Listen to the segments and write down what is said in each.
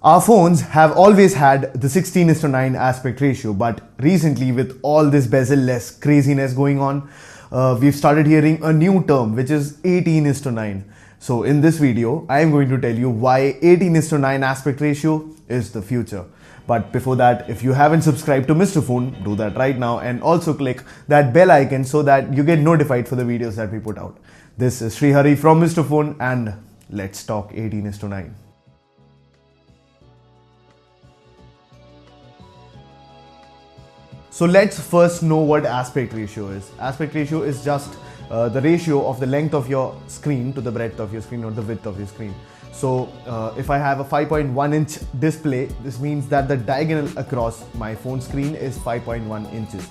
Our phones have always had the 16:9 aspect ratio, but recently, with all this bezel-less craziness going on, we've started hearing a new term which is 18:9. So, in this video, I am going to tell you why 18:9 aspect ratio is the future. But before that, if you haven't subscribed to Mr. Phone, do that right now and also click that bell icon so that you get notified for the videos that we put out. This is Srihari from Mr. Phone and let's talk 18:9. So let's first know what aspect ratio is. Aspect ratio is just the ratio of the length of your screen to the breadth of your screen or the width of your screen. So if I have a 5.1 inch display, this means that the diagonal across my phone screen is 5.1 inches.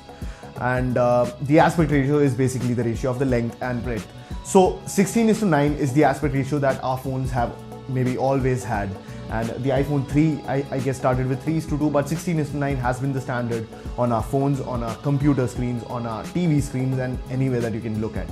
And the aspect ratio is basically the ratio of the length and breadth. So 16:9 is the aspect ratio that our phones have maybe always had. And the iPhone 3, I guess, started with 3:2, but 16:9 has been the standard on our phones, on our computer screens, on our TV screens, and anywhere that you can look at.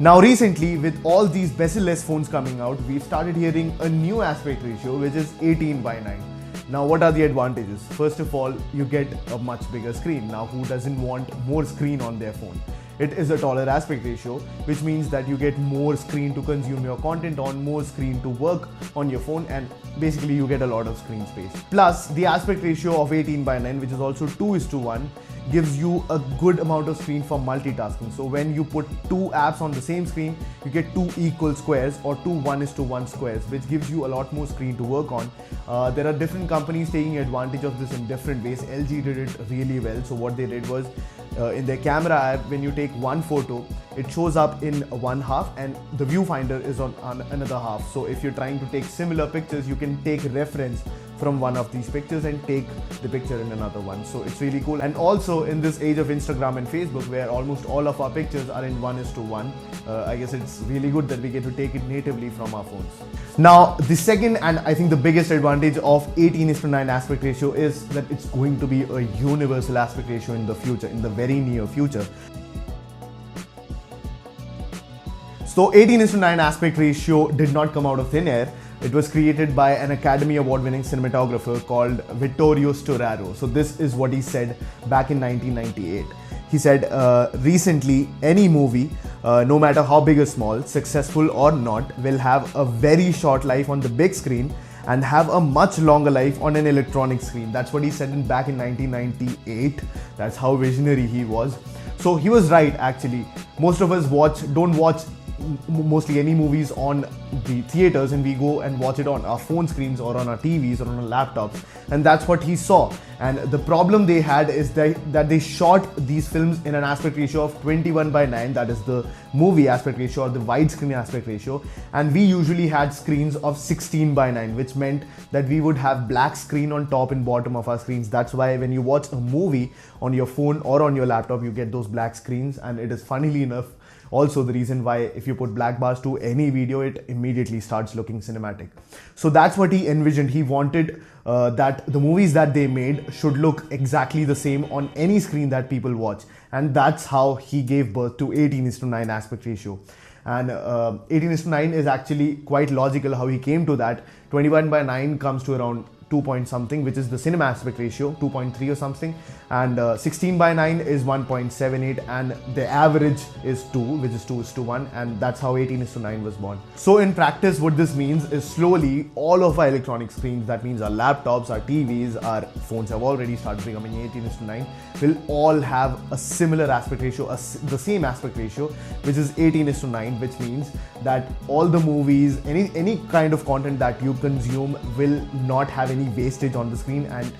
Now recently, with all these bezel-less phones coming out, we've started hearing a new aspect ratio which is 18:9. Now what are the advantages? First of all, you get a much bigger screen. Now who doesn't want more screen on their phone? It is a taller aspect ratio, which means that you get more screen to consume your content on, more screen to work on your phone, and basically you get a lot of screen space. Plus, the aspect ratio of 18:9, which is also 2:1, gives you a good amount of screen for multitasking. So when you put two apps on the same screen, you get two equal squares or two 1:1 squares, which gives you a lot more screen to work on. There are different companies taking advantage of this in different ways. LG did it really well. So what they did was, in their camera app, when you take one photo, it shows up in one half and the viewfinder is on another half. So if you're trying to take similar pictures, you can take reference from one of these pictures and take the picture in another one. So it's really cool. And also in this age of Instagram and Facebook, where almost all of our pictures are in 1:1, I guess it's really good that we get to take it natively from our phones. Now, the second and I think the biggest advantage of 18:9 aspect ratio is that it's going to be a universal aspect ratio in the future, in the very near future. So 18:9 aspect ratio did not come out of thin air. It was created by an Academy Award winning cinematographer called Vittorio Storaro. So this is what he said back in 1998. He said, recently, any movie, no matter how big or small, successful or not, will have a very short life on the big screen and have a much longer life on an electronic screen. That's what he said back in 1998. That's how visionary he was. So he was right, actually. Most of us don't watch mostly any movies on the theaters, and we go and watch it on our phone screens or on our TVs or on our laptops, and that's what he saw. And the problem they had is that they shot these films in an aspect ratio of 21:9, that is the movie aspect ratio or the widescreen aspect ratio, and we usually had screens of 16:9, which meant that we would have black screen on top and bottom of our screens. That's why when you watch a movie on your phone or on your laptop, you get those black screens, and it is, funnily enough, also the reason why if you put black bars to any video, it immediately starts looking cinematic. So that's what he envisioned. He wanted that the movies that they made should look exactly the same on any screen that people watch. And that's how he gave birth to 18:9 aspect ratio. And 18:9 is actually quite logical how he came to that. 21:9 comes to around 2 point something, which is the cinema aspect ratio, 2.3 or something, and 16:9 is 1.78, and the average is 2, which is 2:1, and that's how 18:9 was born. So in practice, what this means is slowly all of our electronic screens, that means our laptops, our TVs, our phones have already started becoming 18:9, will all have a similar aspect ratio, the same aspect ratio, which is 18:9, which means that all the movies, any kind of content that you consume will not have any wastage on the screen, and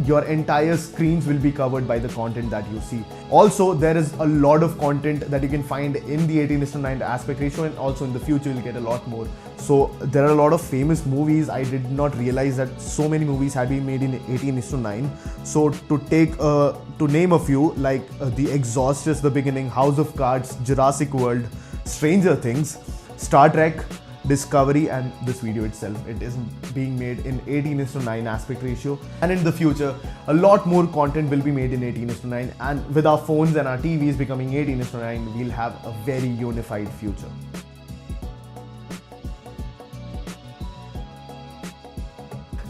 your entire screens will be covered by the content that you see. Also, there is a lot of content that you can find in the 18:9 aspect ratio, and also in the future you'll get a lot more. So there are a lot of famous movies. I did not realize that so many movies had been made in 18:9. So to name a few, like The Exorcist, Just the Beginning, House of Cards, Jurassic World, Stranger Things, Star Trek, Discovery, and this video itself. It is being made in 18:9 aspect ratio, and in the future a lot more content will be made in 18:9, and with our phones and our TVs becoming 18:9, we'll have a very unified future.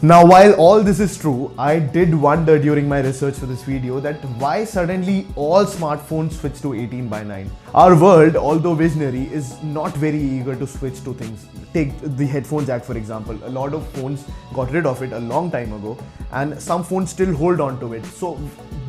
Now, while all this is true, I did wonder during my research for this video that why suddenly all smartphones switch to 18 by 9. Our world, although visionary, is not very eager to switch to things. Take the headphone jack for example. A lot of phones got rid of it a long time ago, and some phones still hold on to it. So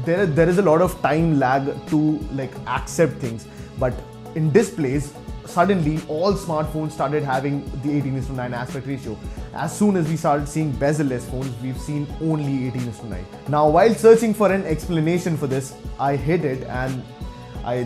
there is a lot of time lag to like accept things. But in displays, suddenly all smartphones started having the 18:9 aspect ratio. As soon as we started seeing bezel-less phones, we've seen only 18:9. Now, while searching for an explanation for this, I hid it, and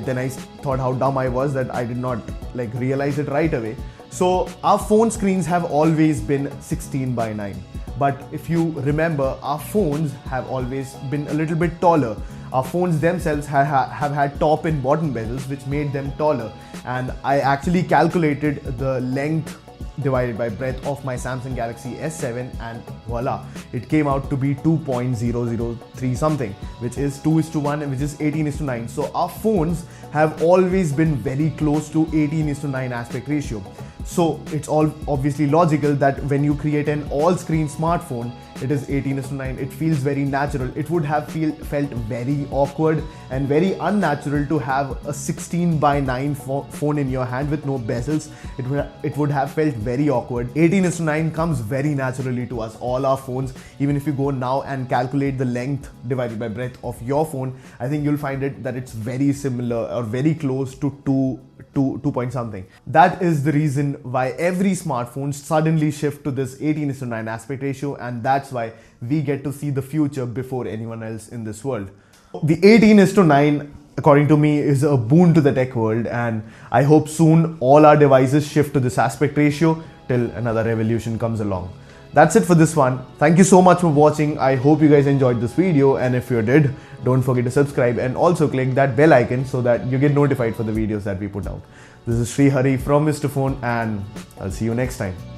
then I thought how dumb I was that I did not like realize it right away. So our phone screens have always been 16 by 9. But if you remember, our phones have always been a little bit taller. Our phones themselves have had top and bottom bezels, which made them taller. And I actually calculated the length divided by breadth of my Samsung Galaxy S7, and voila, it came out to be 2.003 something, which is 2:1, which is 18:9. So our phones have always been very close to 18:9 aspect ratio. So it's all obviously logical that when you create an all-screen smartphone, it is 18:9. It feels very natural. It would have felt very awkward and very unnatural to have a 16 by 9 phone in your hand with no bezels. It would have felt very awkward. 18:9 comes very naturally to us, all our phones. Even if you go now and calculate the length divided by breadth of your phone, I think you'll find it that it's very similar or very close to 2 point something. That is the reason why every smartphone suddenly shift to this 18:9 aspect ratio, and that's why we get to see the future before anyone else in this world. The 18:9, according to me, is a boon to the tech world, and I hope soon all our devices shift to this aspect ratio till another revolution comes along. That's it for this one. Thank you so much for watching. I hope you guys enjoyed this video, and if you did, don't forget to subscribe and also click that bell icon so that you get notified for the videos that we put out. This is Sri Hari from Mr. Phone, and I'll see you next time.